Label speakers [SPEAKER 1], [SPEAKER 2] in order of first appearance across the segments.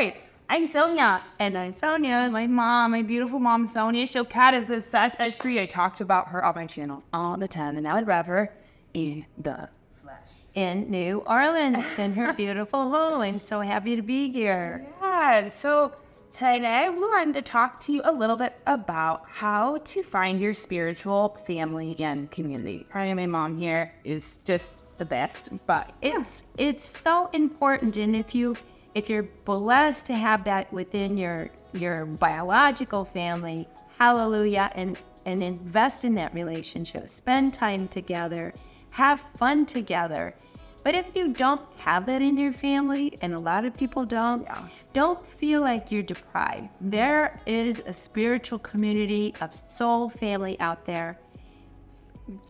[SPEAKER 1] right. I'm Sonia.
[SPEAKER 2] And I'm Sonia. My mom, my beautiful mom, Sonia Choquette, is this ancestry. I talked about her on my channel all the time, and I would love her in the flesh. In New Orleans, in her beautiful home. I'm so happy to be here.
[SPEAKER 1] Yeah, so today we wanted to talk to you a little bit about how to find your spiritual family and community.
[SPEAKER 2] Probably my mom here is just the best, but it's so important. And if you're blessed to have that within your biological family, hallelujah, and invest in that relationship, spend time together, have fun together. But if you don't have that in your family, and a lot of people don't feel like you're deprived. There is a spiritual community of soul family out there.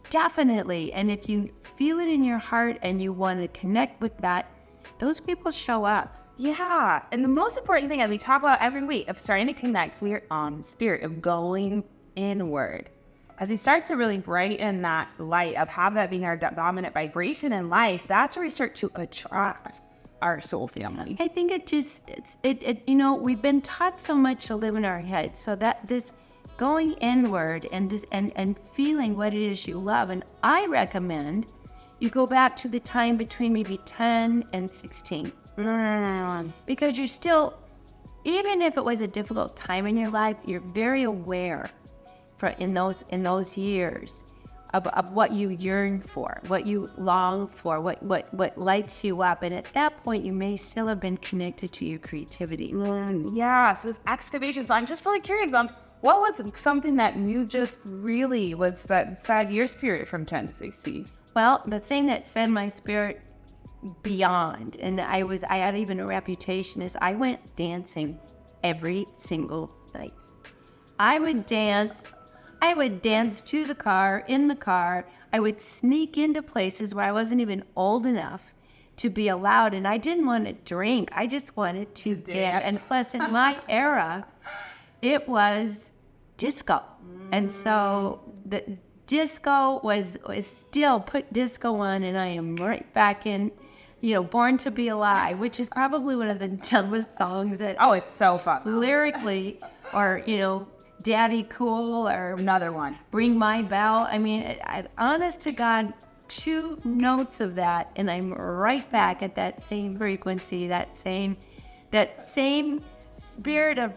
[SPEAKER 2] Definitely. And if you feel it in your heart and you want to connect with that, those people show up.
[SPEAKER 1] Yeah, and the most important thing, as we talk about every week, of starting to connect, we're on the spirit of going inward. As we start to really brighten that light of have that being our dominant vibration in life, that's where we start to attract our soul family.
[SPEAKER 2] I think we've been taught so much to live in our heads, so that this going inward and feeling what it is you love. And I recommend you go back to the time between maybe 10 and 16. Because you're still, even if it was a difficult time in your life, you're very aware in those years of what you yearn for, what you long for, what lights you up. And at that point, you may still have been connected to your creativity.
[SPEAKER 1] Yeah, so this excavation. So I'm just really curious about what was something that you just really was that fed your spirit from 10 to 16?
[SPEAKER 2] Well, the thing that fed my spirit beyond, and I had even a reputation, is I went dancing every single night. I would dance to the car, in the car. I would sneak into places where I wasn't even old enough to be allowed, and I didn't want to drink. I just wanted to dance. And plus, in my era, it was disco. And so the disco was still, put disco on, and I am right back in, Born to Be Alive, which is probably one of the dumbest songs that...
[SPEAKER 1] Oh, it's so fun.
[SPEAKER 2] Lyrically, or, Daddy Cool, or
[SPEAKER 1] another one,
[SPEAKER 2] Ring My Bell. I mean, honest to God, 2 notes of that, and I'm right back at that same frequency, that same spirit of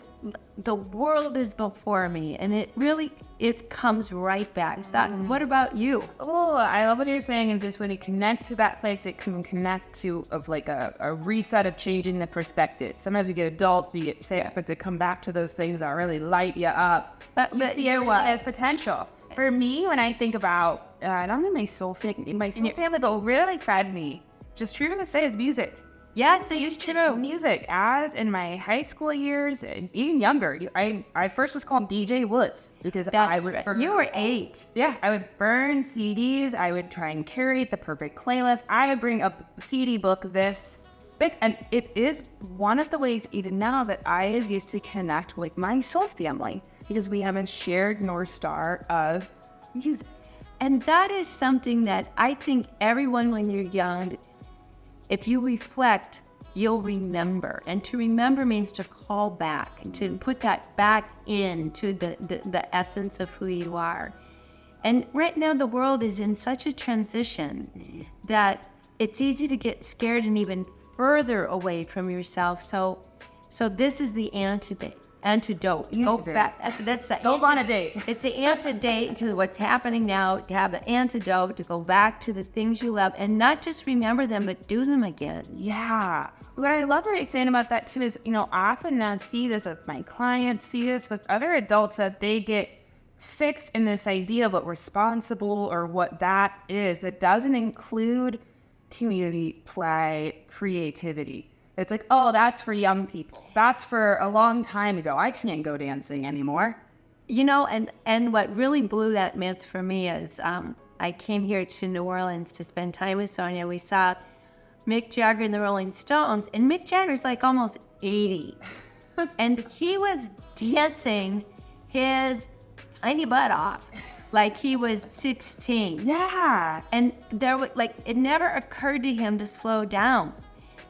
[SPEAKER 2] the world is before me, and it comes right back. So what about you?
[SPEAKER 1] Oh, I love what you're saying. And just when you connect to that place, it can connect to a reset of changing the perspective. Sometimes we get adults, we get sick, but to come back to those things that really light you up, you see it as potential. For me, when I think about, I don't know, my soul family, but what really fed me, just true to this day, is music.
[SPEAKER 2] Yes, it used to know
[SPEAKER 1] music. As in my high school years, and even younger, I first was called DJ Woods because
[SPEAKER 2] you were 8.
[SPEAKER 1] Yeah, I would burn CDs. I would try and curate the perfect playlist. I would bring a CD book this big, and it is one of the ways even now that I is used to connect with my soul family, because we have a shared North Star of music.
[SPEAKER 2] And that is something that I think everyone, when you're young, if you reflect, you'll remember. And to remember means to call back, and to put that back into the essence of who you are. And right now, the world is in such a transition that it's easy to get scared and even further away from yourself. So this is the antidote. Go back. That's the
[SPEAKER 1] Go on a date.
[SPEAKER 2] It's the antidote to what's happening now. To have the antidote to go back to the things you love, and not just remember them, but do them again.
[SPEAKER 1] Yeah. What I love what you're saying about that too is, often I see this with my clients, see this with other adults, that they get fixed in this idea of what responsible or what that is, that doesn't include community, play, creativity. It's like, oh, that's for young people. That's for a long time ago. I can't go dancing anymore.
[SPEAKER 2] And what really blew that myth for me is I came here to New Orleans to spend time with Sonia. We saw Mick Jagger and the Rolling Stones, and Mick Jagger's like almost 80. And he was dancing his tiny butt off like he was 16.
[SPEAKER 1] Yeah.
[SPEAKER 2] And there was it never occurred to him to slow down.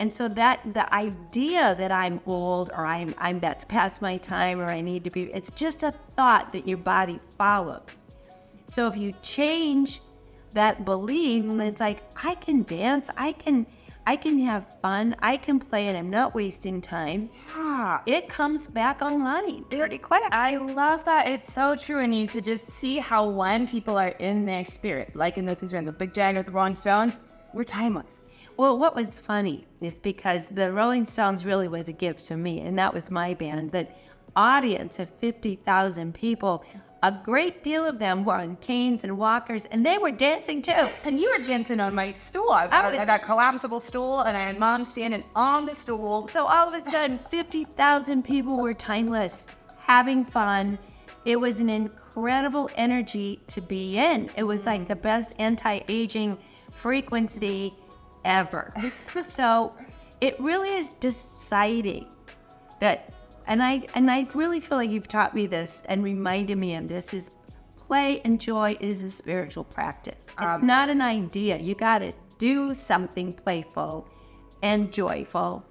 [SPEAKER 2] And so that the idea that I'm old or I'm that's past my time or I need to be, it's just a thought that your body follows. So if you change that belief, it's like, I can dance, I can have fun, I can play, and I'm not wasting time.
[SPEAKER 1] Yeah.
[SPEAKER 2] It comes back online pretty quick.
[SPEAKER 1] I love that. It's so true. And you to just see how when people are in their spirit, like in this experience, the Big Jagger, the Rolling Stones, we're timeless.
[SPEAKER 2] Well, what was funny is because the Rolling Stones really was a gift to me, and that was my band. The audience of 50,000 people, a great deal of them were on canes and walkers, and they were dancing too.
[SPEAKER 1] And you were dancing on my stool. I got a collapsible stool, and I had mom standing on the stool.
[SPEAKER 2] So all of a sudden, 50,000 people were timeless, having fun. It was an incredible energy to be in. It was like the best anti-aging frequency ever. So it really is deciding that, and I really feel like you've taught me this and reminded me of this, is play and joy is a spiritual practice. It's not an idea. You got to do something playful and joyful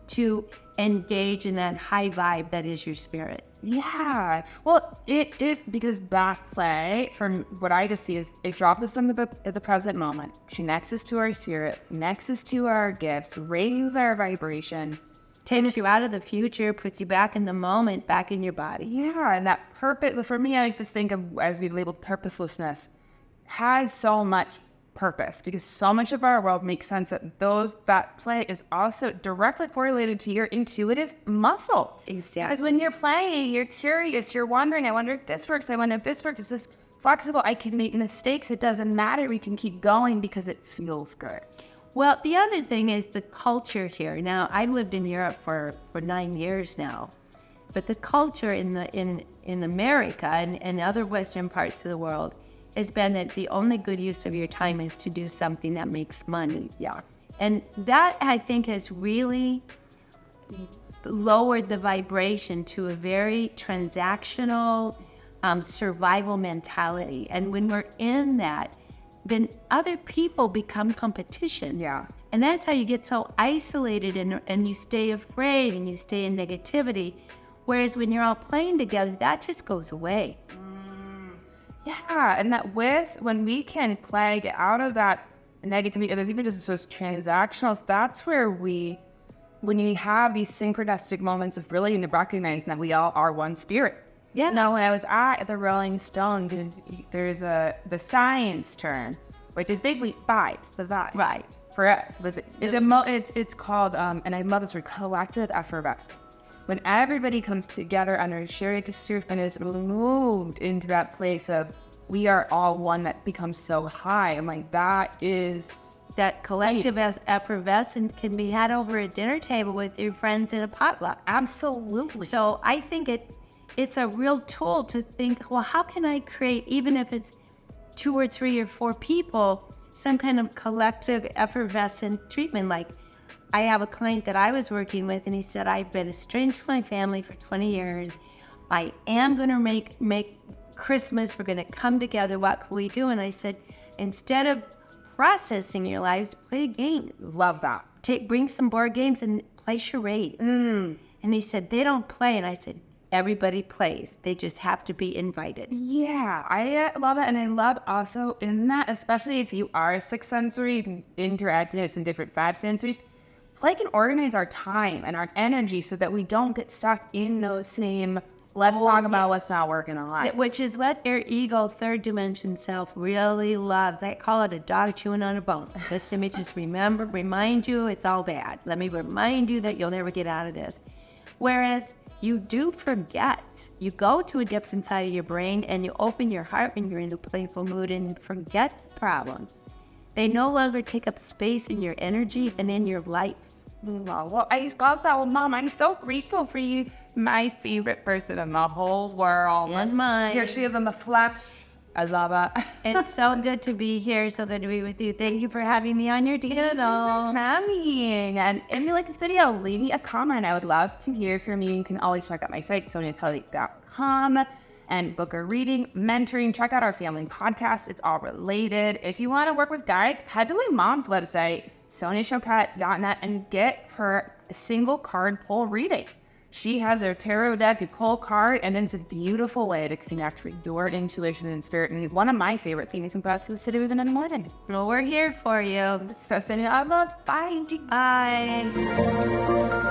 [SPEAKER 2] to engage in that high vibe that is your spirit.
[SPEAKER 1] Yeah. Well, it is because that play, from what I just see, is it drops us into the present moment, connects us to our spirit, connects us to our gifts, raises our vibration.
[SPEAKER 2] Takes you out of the future, puts you back in the moment, back in your body.
[SPEAKER 1] Yeah, and that purpose, for me, I used to think of, as we labeled purposelessness, has so much purpose, because so much of our world makes sense that play is also directly correlated to your intuitive muscles.
[SPEAKER 2] Exactly.
[SPEAKER 1] Because when you're playing, you're curious, you're wondering, I wonder if this works, I wonder if this works, is this flexible, I can make mistakes, it doesn't matter, we can keep going because it feels good.
[SPEAKER 2] Well, the other thing is the culture here. Now, I've lived in Europe for 9 years now, but the culture in America and other Western parts of the world has been that the only good use of your time is to do something that makes money.
[SPEAKER 1] Yeah.
[SPEAKER 2] And that, I think, has really lowered the vibration to a very transactional survival mentality. And when we're in that, then other people become competition.
[SPEAKER 1] Yeah.
[SPEAKER 2] And that's how you get so isolated and you stay afraid and you stay in negativity. Whereas when you're all playing together, that just goes away.
[SPEAKER 1] Yeah, and that when we can play, get out of that negativity, or there's even just those transactionals, that's where when you have these synchronistic moments of really recognizing that we all are one spirit.
[SPEAKER 2] Yeah.
[SPEAKER 1] Now, when I was at the Rolling Stones, there's the science term, which is basically vibes, the vibe.
[SPEAKER 2] Right.
[SPEAKER 1] For us, it's called, and I love this word, collective effervescence. When everybody comes together under a shared experience and is moved into that place of we are all one, that becomes so high. I'm like,
[SPEAKER 2] that collective effervescence can be had over a dinner table with your friends in a potluck.
[SPEAKER 1] Absolutely.
[SPEAKER 2] So I think it's a real tool to think, well, how can I create, even if it's 2 or 3 or 4 people, some kind of collective effervescent treatment. Like, I have a client that I was working with, and he said, I've been estranged from my family for 20 years. I am going to make Christmas. We're going to come together. What can we do? And I said, instead of processing your lives, play a game.
[SPEAKER 1] Love that.
[SPEAKER 2] Bring some board games and play charades. And he said, they don't play. And I said, everybody plays. They just have to be invited.
[SPEAKER 1] Yeah, I love it. And I love also in that, especially if you are 6 sensory, interacting with some different 5 sensories, play can organize our time and our energy so that we don't get stuck in those same, let's talk about what's not working in life.
[SPEAKER 2] Which is what your ego, third dimension self really loves. I call it a dog chewing on a bone. This to me, just remind you it's all bad. Let me remind you that you'll never get out of this. Whereas you do forget. You go to a different side of your brain and you open your heart when you're in a playful mood and you forget problems. They no longer take up space in your energy and in your life.
[SPEAKER 1] Well, I love that. Well, Mom, I'm so grateful for you. My favorite person in the whole world.
[SPEAKER 2] And mine.
[SPEAKER 1] Here she is in the flesh. I love it.
[SPEAKER 2] It's so good to be here. So good to be with you. Thank you for having me on your channel.
[SPEAKER 1] Coming. And if you like this video, leave me a comment. I would love to hear from you. You can always check out my site, soniatully.com, and book a reading, mentoring. Check out our family podcast. It's all related. If you want to work with guides, head to my mom's website, soniachoquette.net, and get her a single card pull reading. She has her tarot deck, you pull a card, and it's a beautiful way to connect with your intuition and spirit. And one of my favorite things about this city within the morning.
[SPEAKER 2] Well, we're here for you.
[SPEAKER 1] So, Sonia, I love. Bye.
[SPEAKER 2] Bye.